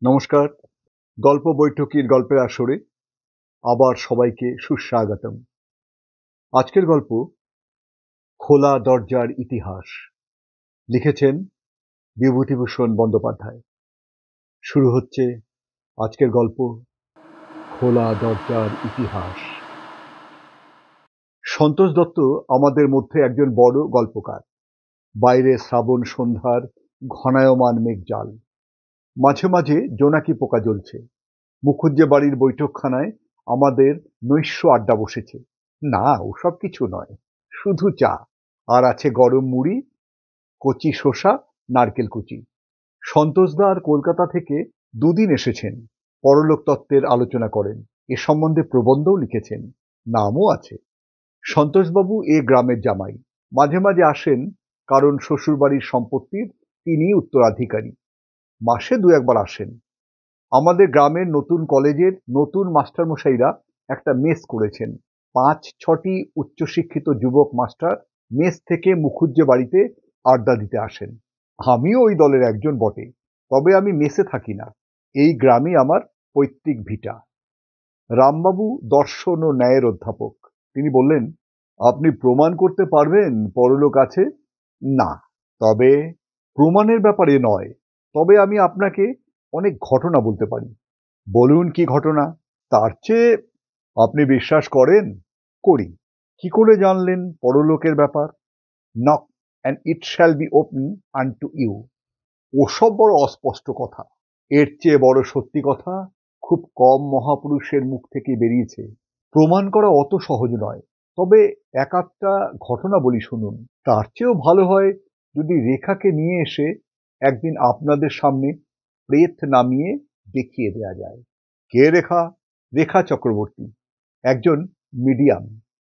নমস্কার। গল্প বৈঠকির গল্পের আসরে আবার সবাইকে সুস্বাগতম। আজকের গল্প খোলা দরজার ইতিহাস। লিখেছেন বিভূতিভূষণ বন্দ্যোপাধ্যায়। শুরু হচ্ছে আজকের গল্প খোলা দরজার ইতিহাস। সন্তোষ দত্ত আমাদের মধ্যে একজন বড় গল্পকার। বাইরে শ্রাবণ সন্ধ্যার ঘনায়মান মেঘজাল, মাঝে মাঝে জোনাকি পোকা জ্বলছে। মুখুজ্জে বাড়ির বৈঠকখানায় আমাদের নৈশ আড্ডা বসেছে। না, ওসব কিছু নয়, শুধু চা, আর আছে গরম মুড়ি, কচি শসা, নারকেল কুচি। সন্তোষদা আর কলকাতা থেকে দুদিন এসেছেন, পরলোক তত্ত্বের আলোচনা করেন, এ সম্বন্ধে প্রবন্ধও লিখেছেন, নামও আছে। সন্তোষবাবু এ গ্রামের জামাই, মাঝে মাঝে আসেন, কারণ শ্বশুরবাড়ির সম্পত্তির তিনি উত্তরাধিকারী। মাসে দু একবার আসেন। আমাদের গ্রামের নতুন কলেজের নতুন মাস্টারমশাইরা একটা মেস করেছেন। ৫-৬টি উচ্চশিক্ষিত যুবক মাস্টার মেস থেকে মুখুজ্জে বাড়িতে আড্ডা দিতে আসেন। আমিও ওই দলের একজন বটে, তবে আমি মেসে থাকি না। এই গ্রামই আমার পৈতৃক ভিটা। রামবাবু দর্শন ও ন্যায়ের অধ্যাপক। তিনি বললেন, আপনি প্রমাণ করতে পারবেন পরলোক আছে? না, তবে প্রমাণের ব্যাপারে নয়, তবে আমি আপনাকে অনেক ঘটনা বলতে পারি। বলুন কি ঘটনা? তার চেয়ে আপনি বিশ্বাস করেন? করি। কি করে জানলেন পরলোকের ব্যাপার? Knock and it shall be open unto you. ওসব বড় অস্পষ্ট কথা। এর চেয়ে বড় সত্যি কথা খুব কম মহাপুরুষের মুখ থেকে বেরিয়েছে। প্রমাণ করা অত সহজ নয়, তবে এক আধটা ঘটনা বলি শুনুন। তার চেয়েও ভালো হয় যদি রেখাকে নিয়ে এসে একদিন আপনাদের সামনে প্রেত নামিয়ে দেখিয়ে দেয়া যায়। কে রেখা? রেখা চক্রবর্তী, একজন মিডিয়াম,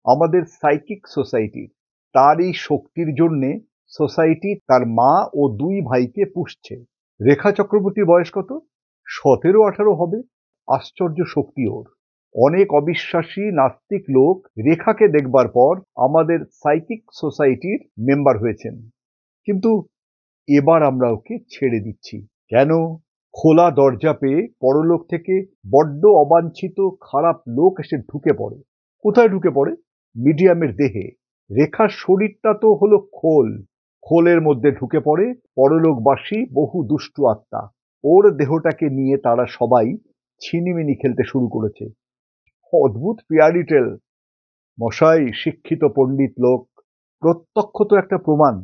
আমাদের সাইকিক সোসাইটির। তার এই শক্তির জন্যে সোসাইটি তার মা ও দুই ভাইকে পুষছে। রেখা চক্রবর্তীর বয়স কত? 17-18 হবে। আশ্চর্য শক্তি ওর। অনেক অবিশ্বাসী নাস্তিক লোক রেখাকে দেখবার পর আমাদের সাইকিক সোসাইটির মেম্বার হয়েছেন। কিন্তু এবার আমরা ওকে ছেড়ে দিচ্ছি। কেন? খোলা দরজা পেয়ে পরলোক থেকে বড্ড অবাঞ্ছিত খারাপ লোক এসে ঢুকে পড়ে। কোথায় ঢুকে পড়ে? মিডিয়ামের দেহে। রেখার শরীরটা তো হলো খোল, খোলের মধ্যে ঢুকে পড়ে পরলোকবাসী বহু দুষ্টু আত্মা। ওর দেহটাকে নিয়ে তারা সবাই ছিনিমিনি খেলতে শুরু করেছে। অদ্ভুত ফেয়ারি টেল। মশাই শিক্ষিত পণ্ডিত লোক, প্রত্যক্ষ তো একটা প্রমাণ।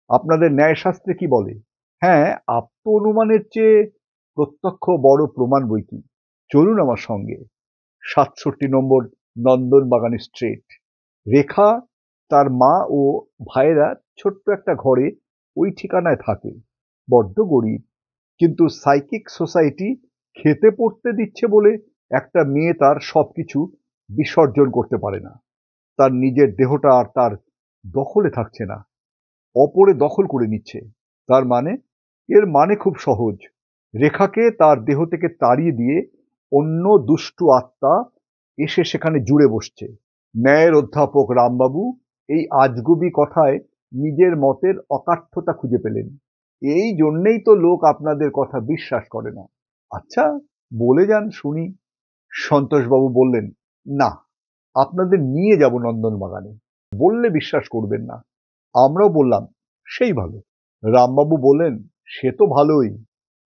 আপনাদের ন্যায়শাস্ত্রে কি বলে? হ্যাঁ, আত্ম অনুমানের চেয়ে প্রত্যক্ষ বড় প্রমাণ বইকি। চলুন আমার সঙ্গে। ৬৭ নম্বর নন্দনবাগান স্ট্রিট। রেখা, তার মা ও ভাইয়েরা ছোট্ট একটা ঘরে ওই ঠিকানায় থাকে। বড্ড গরিব, কিন্তু সাইকিক সোসাইটি খেতে পড়তে দিচ্ছে বলে একটা মেয়ে তার সবকিছু বিসর্জন করতে পারে না। তার নিজের দেহটা আর তার দখলে থাকছে না, অপরে দখল করে নিচ্ছে। তার মানে? এর মানে খুব সহজ। রেখাকে তার দেহ থেকে তাড়িয়ে দিয়ে অন্য দুষ্টু আত্মা এসে সেখানে জুড়ে বসছে। ন্যায়ের অধ্যাপক রামবাবু এই আজগুবি কথায় নিজের মতের অকাঠ্যতা খুঁজে পেলেন। এই জন্যেই তো লোক আপনাদের কথা বিশ্বাস করে না। আচ্ছা, বলে যান শুনি। সন্তোষবাবু বললেন, না, আপনাদের নিয়ে যাব নন্দনবাগানে, বললে বিশ্বাস করবেন না। আমরাও বললাম, সেই ভালো। রামবাবু বললেন, সে তো ভালোই,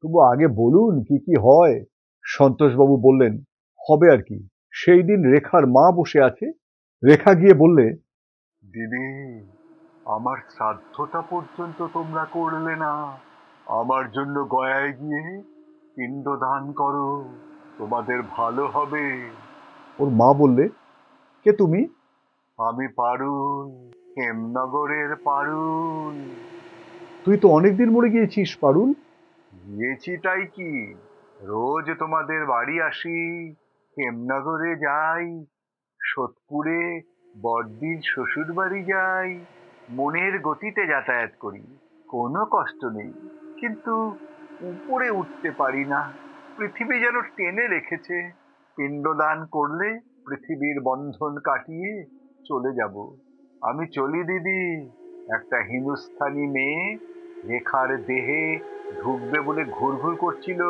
তবু আগে বলুন কি কি হয়। সন্তোষবাবু বললেন, হবে আর কি। সেই দিন রেখার মা বসে আছে। রেখা গিয়ে বললে, দিদি, আমার শ্রাদ্ধটা পর্যন্ত তোমরা করলে না। আমার জন্য গয়ায় গিয়ে পিণ্ডদান করো, তোমাদের ভালো হবে। ওর মা বললে, কে তুমি? আমি পারুল, হেমনগরের পারুল। তুই তো অনেকদিন মরে গিয়েছিস পারুল। গিয়েছিটাই কি, রোজ তোমাদের বাড়ি আসি, হেমনগরে যাই, সোদপুরে বড়দির শ্বশুর বাড়ি যাই, মনের গতিতে যাতায়াত করি, কোনো কষ্ট নেই। কিন্তু উপরে উঠতে পারি না, পৃথিবী যেন টেনে রেখেছে। পিণ্ডদান করলে পৃথিবীর বন্ধন কাটিয়ে চলে যাব। আমি চলি দিদি। একটা হিন্দুস্থানি মেয়ে রেখার দেহে ঢুকবে বলে ঘুরঘুর করছিল।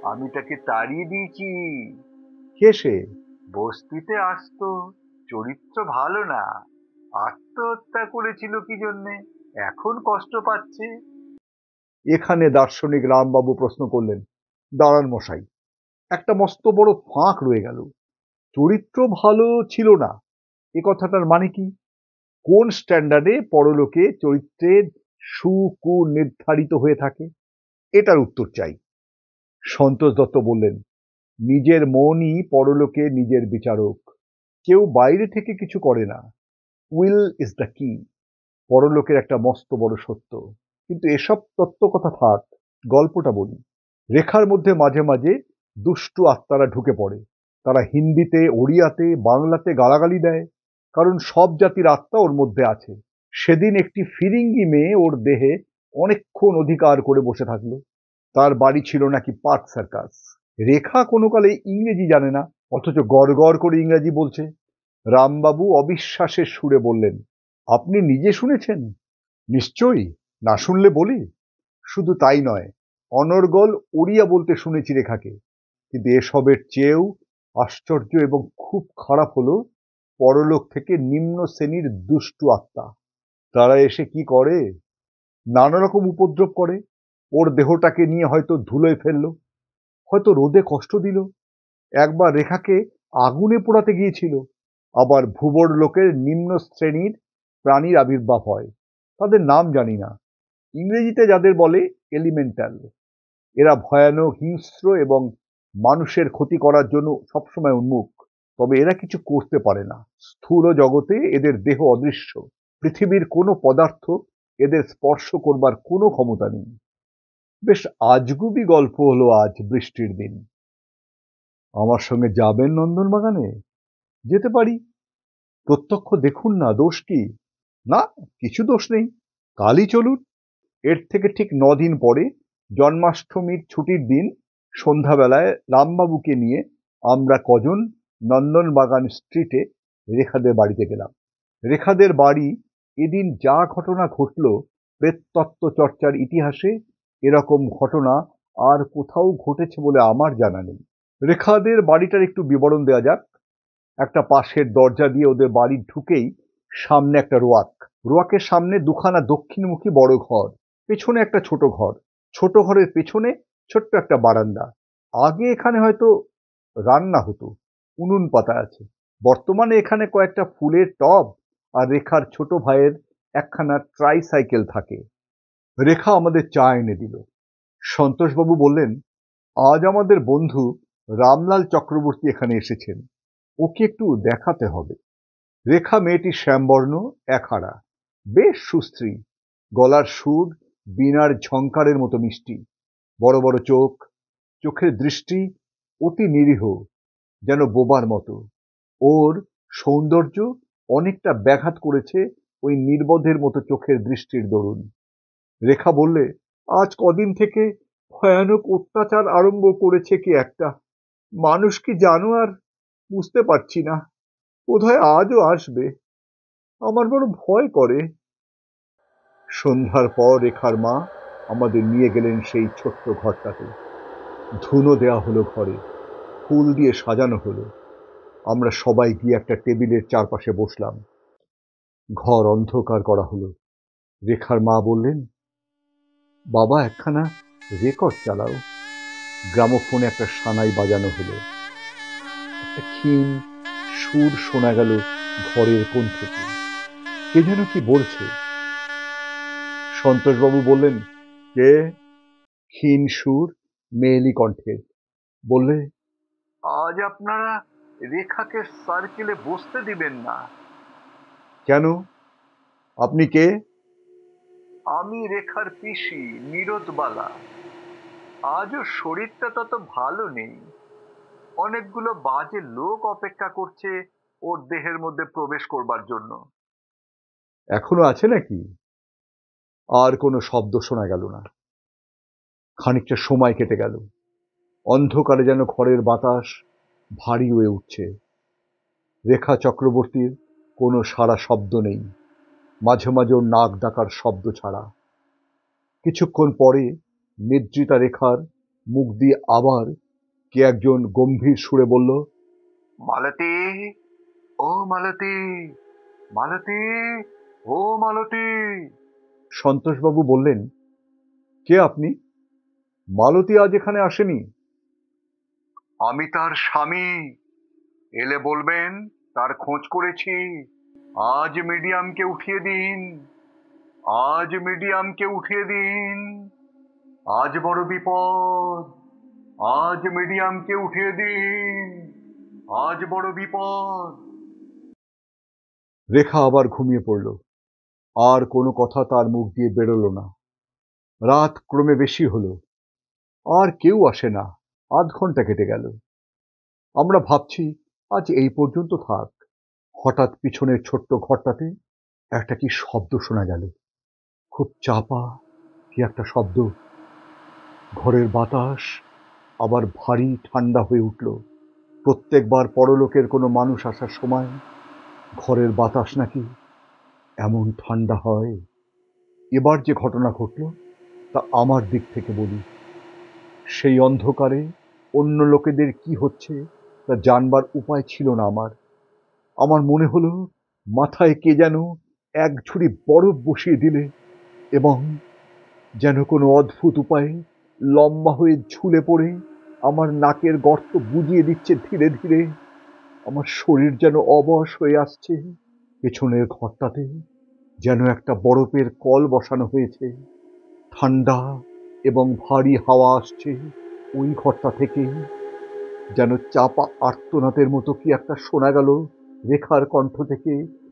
আমি তাকে তাড়িয়ে দিয়েছি। কে সে? বস্তিতে আসতো, চরিত্র ভালো না, আত্মহত্যা করেছিল কি জন্যে, এখন কষ্ট পাচ্ছে। এখানে দার্শনিক রামবাবু প্রশ্ন করলেন, দাঁড়ান মশাই, একটা মস্ত বড় ফাঁক রয়ে গেল। চরিত্র ভালো ছিল না এ কথাটার মানে কি? কোন স্ট্যান্ডার্ডে পরলোকে চরিত্রের সুকু নির্ধারিত হয়ে থাকে? এটার উত্তর চাই। সন্তোষ দত্ত বললেন, নিজের মনই পরলোকে নিজের বিচারক। কেউ বাইরে থেকে কিছু করে না। উইল ইজ দ্য কি। পরলোকের একটা মস্ত বড় সত্য। কিন্তু এসব তত্ত্ব কথা থাক, গল্পটা বলি। রেখার মধ্যে মাঝে মাঝে দুষ্টু আত্মারা ঢুকে পড়ে। তারা হিন্দিতে, ওড়িয়াতে, বাংলাতে গালাগালি দেয়, কারণ সব জাতির আত্মা ওর মধ্যে আছে। সেদিন একটি ফিরিঙ্গি মেয়ে ওর দেহে অনেকক্ষণ অধিকার করে বসে থাকলো। তার বাড়ি ছিল নাকি পার্ক সার্কাস। রেখা কোনো কালে ইংরেজি জানে না, অথচ গড় গড় করে ইংরাজি বলছে। রামবাবু অবিশ্বাসের সুরে বললেন, আপনি নিজে শুনেছেন? নিশ্চয়ই, না শুনলে বলি। শুধু তাই নয়, অনর্গল ওড়িয়া বলতে শুনেছি রেখাকে। কিন্তু এসবের চেয়েও আশ্চর্য এবং খুব খারাপ হলো, পরলোক থেকে নিম্ন শ্রেণীর দুষ্টু আত্মা তারা এসে কি করে, নানা রকম উপদ্রব করে। ওর দেহটাকে নিয়ে হয়তো ধুলোয় ফেললো, হয়তো রোদে কষ্ট দিল, একবার রেখাকে আগুনে পোড়াতে গিয়েছিল। আবার ভূবর লোকের নিম্ন শ্রেণীর প্রাণীর আবির্ভাব হয়, তাদের নাম জানি না, ইংরেজিতে যাদের বলে এলিমেন্টাল। এরা ভয়ানক, হিংস্র এবং মানুষের ক্ষতি করার জন্য সবসময় উন্মুখ। তবে এরা কিছু করতে পারে না। স্থূল জগতে এদের দেহ অদৃশ্য। পৃথিবীর কোনো পদার্থ এদের স্পর্শ করবার কোনো ক্ষমতা নেই। বেশ আজগুবি গল্প হলো আজ বৃষ্টির দিন। আমার সঙ্গে যাবেন নন্দনবাগানে? যেতে পারি। প্রত্যক্ষ দেখুন না, দোষ কি? না, কিছু দোষ নেই, কালই চলুন। এর থেকে ঠিক 9 দিন পরে, জন্মাষ্টমীর ছুটির দিন, সন্ধ্যাবেলায় রামবাবুকে নিয়ে আমরা কজন নন্দনবাগান স্ট্রিটে রেখাদের বাড়িতে গেলাম। রেখাদের বাড়ি এদিন যা ঘটনা ঘটল, প্রেততত্ত্ব চর্চার ইতিহাসে এরকম ঘটনা আর কোথাও ঘটেছে বলে আমার জানা নেই। রেখাদের বাড়িটার একটু বিবরণ দেওয়া যাক। একটা পাশের দরজা দিয়ে ওদের বাড়ি ঢুকেই সামনে একটা রোয়াক। রোয়াকের সামনে দুখানা দক্ষিণমুখী বড় ঘর, পেছনে একটা ছোট ঘর। ছোট ঘরের পেছনে ছোট্ট একটা বারান্দা। আগে এখানে হয়তো রান্না হতো, উনুন পাতা আছে। বর্তমানে এখানে কয়েকটা ফুলের টব আর রেখার ছোট ভাইয়ের একখানা ট্রাইসাইকেল থাকে। রেখা আমাদের চা এনে দিল। সন্তোষবাবু বললেন, আজ আমাদের বন্ধু রামলাল চক্রবর্তী এখানে এসেছেন, ওকে একটু দেখাতে হবে। রেখা মেয়েটি শ্যামবর্ণ, একহারা, বেশ সুশ্রী, গলার সুর বীণার ঝংকারের মতো মিষ্টি, বড় বড় চোখ, চোখের দৃষ্টি অতি নিরীহ, যেন বোবার মতো। ওর সৌন্দর্য অনেকটা ব্যাঘাত করেছে ওই নির্বোধের মতো চোখের দৃষ্টির দরুন। রেখা বললে, আজ কদিন থেকে ভয়ানক অত্যাচার আরম্ভ করেছে কি একটা, মানুষ কি জানো আর বুঝতে পারছি না, বোধহয় আজও আসবে, আমার বড় ভয় করে। সন্ধ্যার পর রেখার মা আমাদের নিয়ে গেলেন সেই ছোট্ট ঘরটাতে। ধুনো দেয়া হলো ঘরে, ফুল দিয়ে সাজানো হলো। আমরা সবাই গিয়ে একটা টেবিলের চারপাশে বসলাম। ঘর অন্ধকার করা হলো। রেখার মা বললেন, বাবা একখানা রেকর্ড চালাও। গ্রামোফোনে একটা সানাই বাজানো হলো। একটা ক্ষীণ সুর শোনা গেল ঘরের কোণ থেকে, কে যেন কি বলছে। সন্তোষবাবু বললেন, কে? ক্ষীণ সুর, মেয়েলি কণ্ঠে বললে, আজ আপনারা রেখাকে সার্কেলে বসতে দিবেন না। কেন? আপনি কে? আমি রেখার পিসি নিরোধবালা। আজও শরীরটা তত ভালো নেই, অনেকগুলো বাজে লোক অপেক্ষা করছে ওর দেহের মধ্যে প্রবেশ করবার জন্য। এখনো আছে নাকি? আর কোনো শব্দ শোনা গেল না। খানিকটা সময় কেটে গেল। অন্ধকারে যেন ঘরের বাতাস ভারী হয়ে উঠছে। রেখা চক্রবর্তীর কোনো সারা শব্দ নেই, মাঝে মাঝে ওর নাক ডাকার শব্দ ছাড়া। কিছুক্ষণ পরে নিদ্রিতা রেখার মুখ দিয়ে আবার কে একজন গম্ভীর সুরে বলল, মালতী, ও মালতী, মালতী, ও মালতী। সন্তোষবাবু বললেন, কে আপনি? মালতী আজ এখানে আসেনি। আমি তার স্বামী, এলে বলবেন তার খোঁজ করেছি। আজ মিডিয়ামকে উঠিয়ে দিন, আজ মিডিয়ামকে উঠিয়ে দিন। আজ বড় বিপদ, আজ মিডিয়ামকে উঠিয়ে দিন, আজ বড় বিপদ। রেখা আবার ঘুমিয়ে পড়ল। আর কোনো কথা তার মুখ দিয়ে বেরোলো না। রাত ক্রমে বেশি হলো। আর কেউ আসে না। আধ ঘন্টা কেটে গেল। আমরা ভাবছি আজ এই পর্যন্ত থাক। হঠাৎ পিছনের ছোট্ট ঘরটাতে একটা কি শব্দ শোনা গেল। খুব চাপা কি একটা শব্দ। ঘরের বাতাস আবার ভারী ঠান্ডা হয়ে উঠল। প্রত্যেকবার পরলোকের কোনো মানুষ আসার সময় ঘরের বাতাস নাকি এমন ঠান্ডা হয়। এবার যে ঘটনা ঘটল তা আমার দিক থেকে বলি। সেই অন্ধকারে অন্য লোকেদের কি হচ্ছে তা জানবার উপায় ছিল না আমার। আমার মনে হলো মাথায় কে যেন এক ঝুড়ি বরফ বসিয়ে দিলে এবং যেন কোনো অদ্ভুত উপায়ে লম্বা হয়ে ঝুলে পড়ে আমার নাকের গর্ত বুজিয়ে দিচ্ছে ধীরে ধীরে। আমার শরীর যেন অবশ হয়ে আসছে। পেছনের ঘরটাতে যেন একটা বরফের কল বসানো হয়েছে। ঠান্ডা এবং ভারী হাওয়া আসছে ওই ঘরটা থেকে। যেন চাপা আর্তনাদের মতো কি একটা শোনা গেল রেখার কণ্ঠ থেকে।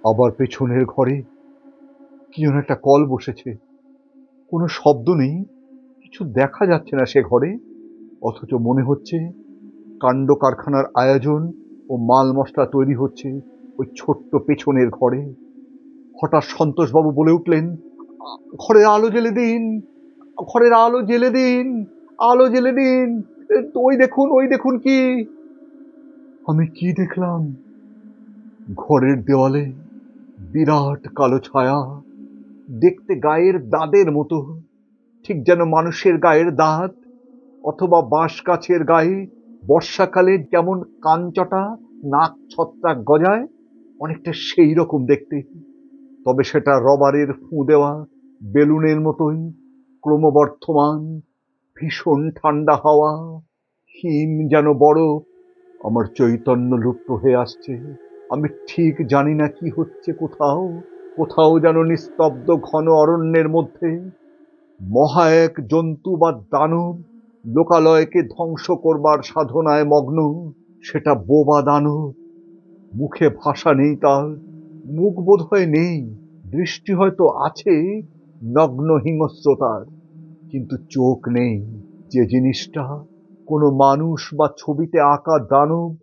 আবার পেছনের ঘরে কি যেন একটা কল বসেছে। কোনো শব্দ নেই, কিছু দেখা যাচ্ছে না সে ঘরে। অথচ মনে হচ্ছে কাণ্ড কারখানার আয়োজন ও মাল মশলা তৈরি হচ্ছে ওই ছোট্ট পেছনের ঘরে। হঠাৎ সন্তোষবাবু বলে উঠলেন, ঘরের আলো জ্বেলে দিন, ঘরের আলো জ্বেলে দিন, আলো জ্বেলে দিন। ওই দেখুন, ওই দেখুন কি। আমি কি দেখলাম? ঘরের দেওয়ালে বিরাট কালো ছায়া, দেখতে গায়ের দাঁতের মতো, ঠিক যেন মানুষের গায়ের দাঁত অথবা বাঁশ গাছের গায়ে বর্ষাকালে যেমন কানচটা নাক ছত্রাক গজায়, অনেকটা সেই রকম দেখতে। তবে সেটা রবারের ফুঁ দেওয়া বেলুনের মতোই ক্রমবর্ধমান। ভীষণ ঠান্ডা হাওয়া, হিম যেন বরফ। আমার চৈতন্য লুপ্ত হয়ে আসছে। আমি ঠিক জানি না কি হচ্ছে। কোথাও কোথাও যেন নিস্তব্ধ ঘন অরণ্যের মধ্যে মহা এক জন্তু বা দানব লোকালয়কে ধ্বংস করবার সাধনায় মগ্ন। সেটা বোবা দানব। মুখে ভাষা নেই তার, মুখ বোধহয় নেই, দৃষ্টি হয়তো আছে নগ্ন হিংস্রতার, কিন্তু চোখ নেই। যে জিনিসটা কোনো মানুষ বা ছবিতে আঁকা দানব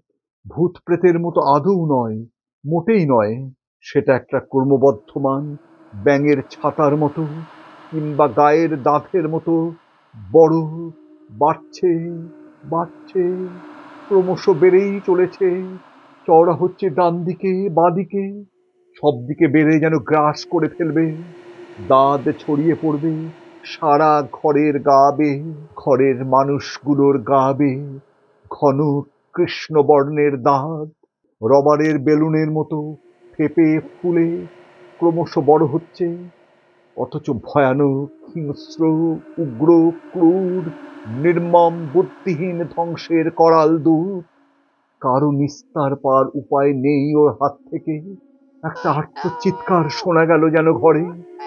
ভূত প্রেতের মতো আদৌ নয়, মোটেই নয়। সেটা একটা ক্রমবর্ধমান ব্যাঙের ছাতার মতো কিংবা গায়ের দাঁতের মতো বড়, বাড়ছে, বাড়ছে, ক্রমশ বেড়েই চলেছে। চওড়া হচ্ছে ডান দিকে, বাঁদিকে, সব দিকে বেড়ে যেন গ্রাস করে ফেলবে। দাঁত ছড়িয়ে পড়বে সারা ঘরের গা বেয়ে, ঘরের মানুষগুলোর গা বেয়ে। ঘন কৃষ্ণবর্ণের দাঁত রবারের বেলুনের মতো ফেঁপে ফুলে ক্রমশ বড় হচ্ছে। অথচ ভয়ানক, হিংস্র, উগ্র, ক্রূর, নির্মম, বুদ্ধিহীন ধ্বংসের করাল দূত। কারো নিস্তার পার উপায় নেই ওর হাত থেকে। একটা আর্তচিৎকার শোনা গেল যেন ঘরে।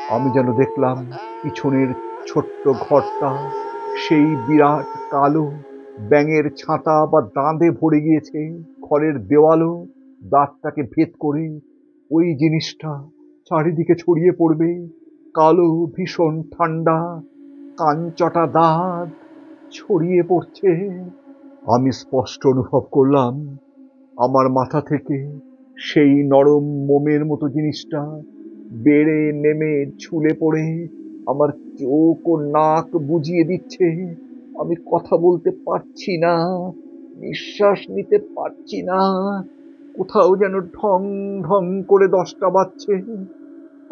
আমি যেন দেখলাম পিছনের ছোট্ট ঘরটা সেই বিরাট কালো ব্যাঙের ছাতা বা দাঁতে ভরে গিয়েছে। ঘরের দেওয়ালও দাঁতটাকে ভেদ করে ওই জিনিসটা চারিদিকে ছড়িয়ে পড়বে। কালো, ভীষণ ঠান্ডা, কানচটা দাঁত ছড়িয়ে পড়ছে। আমি স্পষ্ট অনুভব করলাম আমার মাথা থেকে সেই নরম মোমের মতো জিনিসটা বেড়ে নেমে ঝুলে পড়ে আমার চোখ ও নাক বুজিয়ে দিচ্ছে। আমি কথা বলতে পারছি না, নিঃশ্বাস নিতে পারছি না। কোথাও যেন ঢং ঢং করে 10টা বাজছে।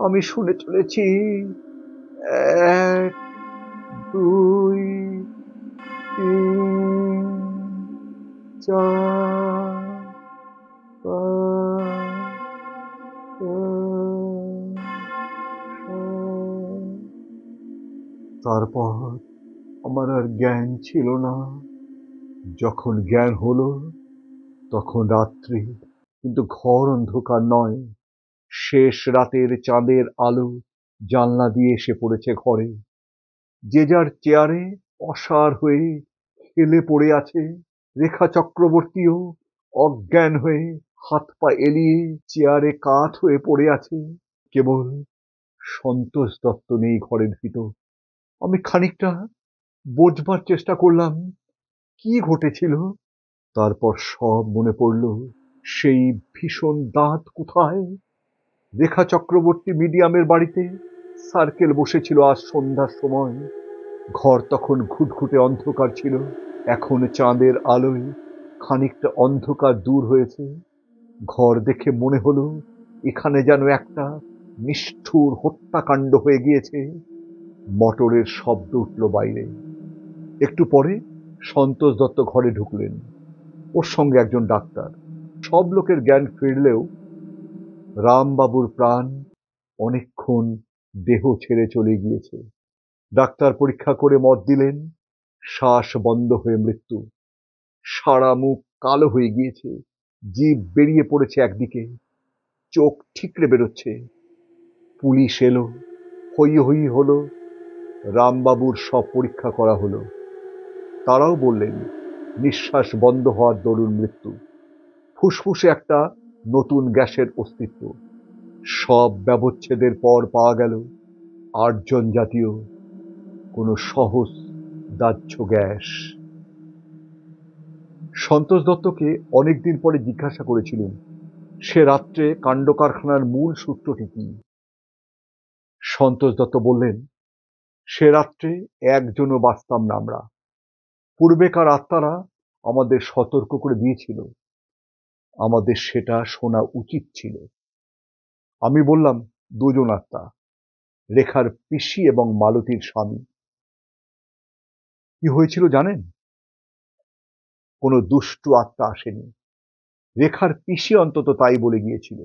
আমি শুনে চলেছি 1, 2, 3, 4, 5, 6, 7। তারপর আমার আর জ্ঞান ছিল না। যখন জ্ঞান হলো তখন রাত্রি, কিন্তু ঘর অন্ধকার নয়। শেষ রাতের চাঁদের আলো জানলা দিয়ে এসে পড়েছে ঘরে। যে যার চেয়ারে অসাড় হয়ে হেলে পড়ে আছে। রেখা চক্রবর্তীও অজ্ঞান হয়ে হাত পা এলিয়ে চেয়ারে কাত হয়ে পড়ে আছে। কেবল সন্তোষ দত্ত নেই ঘরের ভিতর। আমি খানিকটা বোঝবার চেষ্টা করলাম কি ঘটেছিল। তারপর সব মনে পড়ল। সেই ভীষণ দাঁত কোথায়? রেখা চক্রবর্তী মিডিয়ামের বাড়িতে সার্কেল বসেছিল আজ সন্ধ্যার সময়। ঘর তখন ঘুটঘুটে অন্ধকার ছিল। এখন চাঁদের আলোয় খানিকটা অন্ধকার দূর হয়েছে। ঘর দেখে মনে হলো এখানে যেন একটা নিষ্ঠুর হত্যাকাণ্ড হয়ে গিয়েছে। মোটরের শব্দ উঠল বাইরে। একটু পরে সন্তোষ দত্ত ঘরে ঢুকলেন, ওর সঙ্গে একজন ডাক্তার। সব লোকের জ্ঞান ফিরলেও রামবাবুর প্রাণ অনেকক্ষণ দেহ ছেড়ে চলে গিয়েছে। ডাক্তার পরীক্ষা করে মত দিলেন শ্বাস বন্ধ হয়ে মৃত্যু। সারা মুখ কালো হয়ে গিয়েছে, জিভ বেরিয়ে পড়েছে একদিকে, চোখ ঠিকরে বেরোচ্ছে। পুলিশ এলো, হৈ হৈ হলো। রামবাবুর সব পরীক্ষা করা হলো। তারাও বললেন নিঃশ্বাস বন্ধ হওয়ার দরুন মৃত্যু। ফুসফুসে একটা নতুন গ্যাসের অস্তিত্ব। সব ব্যবচ্ছেদের পর পাওয়া গেল আর্জন জাতীয় কোনো সহজ দাহ্য গ্যাস। সন্তোষ দত্তকে অনেকদিন পরে জিজ্ঞাসা করেছিলেন সে রাত্রে কাণ্ড কারখানার মূল সূত্রটি কি। সন্তোষ দত্ত বললেন সে রাত্রে একজনও বাঁচতাম না আমরা। পূর্বেকার আত্মারা আমাদের সতর্ক করে দিয়েছিল, আমাদের সেটা শোনা উচিত ছিল। আমি বললাম দুজন আত্মা, রেখার পিসি এবং মালতীর স্বামী। কি হয়েছিল জানেন? কোনো দুষ্টু আত্মা আসেনি, রেখার পিসি অন্তত তাই বলে গিয়েছিল।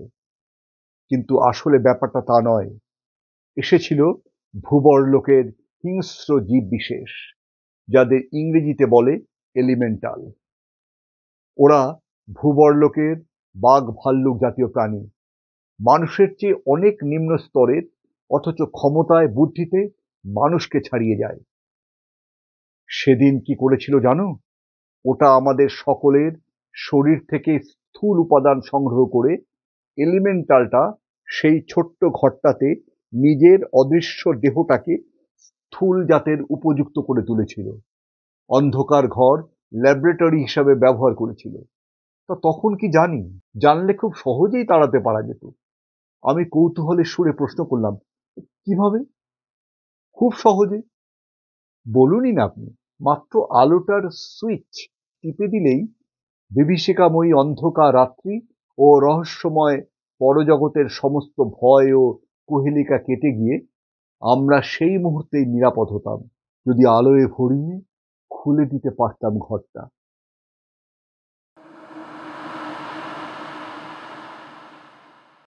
কিন্তু আসলে ব্যাপারটা তা নয়। এসেছিল ভূবরলোকের হিংস্র জীব বিশেষ, যাদের ইংরেজিতে বলে এলিমেন্টাল। ওরা ভূবরলোকের বাঘ ভাল্লুক জাতীয় প্রাণী, মানুষের চেয়ে অনেক নিম্ন স্তরের, অথচ ক্ষমতায় বুদ্ধিতে মানুষকে ছাড়িয়ে যায়। সেদিন কি করেছিল জানো? ওটা আমাদের সকলের শরীর থেকে স্থূল উপাদান সংগ্রহ করে এলিমেন্টালটা সেই ছোট্ট ঘরটাতে নিজের অদৃশ্য দেহটাকে স্থূল জাতের উপযুক্ত করে তুলেছিল। অন্ধকার ঘর ল্যাবরেটরি হিসাবে ব্যবহার করেছিল। তা তখন কি জানি, জানলে খুব সহজেই তাড়াতে পারা যেত। আমি কৌতূহলের সুরে প্রশ্ন করলাম কিভাবে? খুব সহজে, বলুনই না আপনি। মাত্র আলোটার সুইচ টিপে দিলেই বিভীষিকাময়ী অন্ধকার রাত্রি ও রহস্যময় পরজগতের সমস্ত ভয় ও কুহেলিকা কেটে গিয়ে আমরা সেই মুহূর্তেই নিরাপদ হতাম, যদি আলোয় ভরিয়ে খুলে দিতে পারতাম ঘরটা।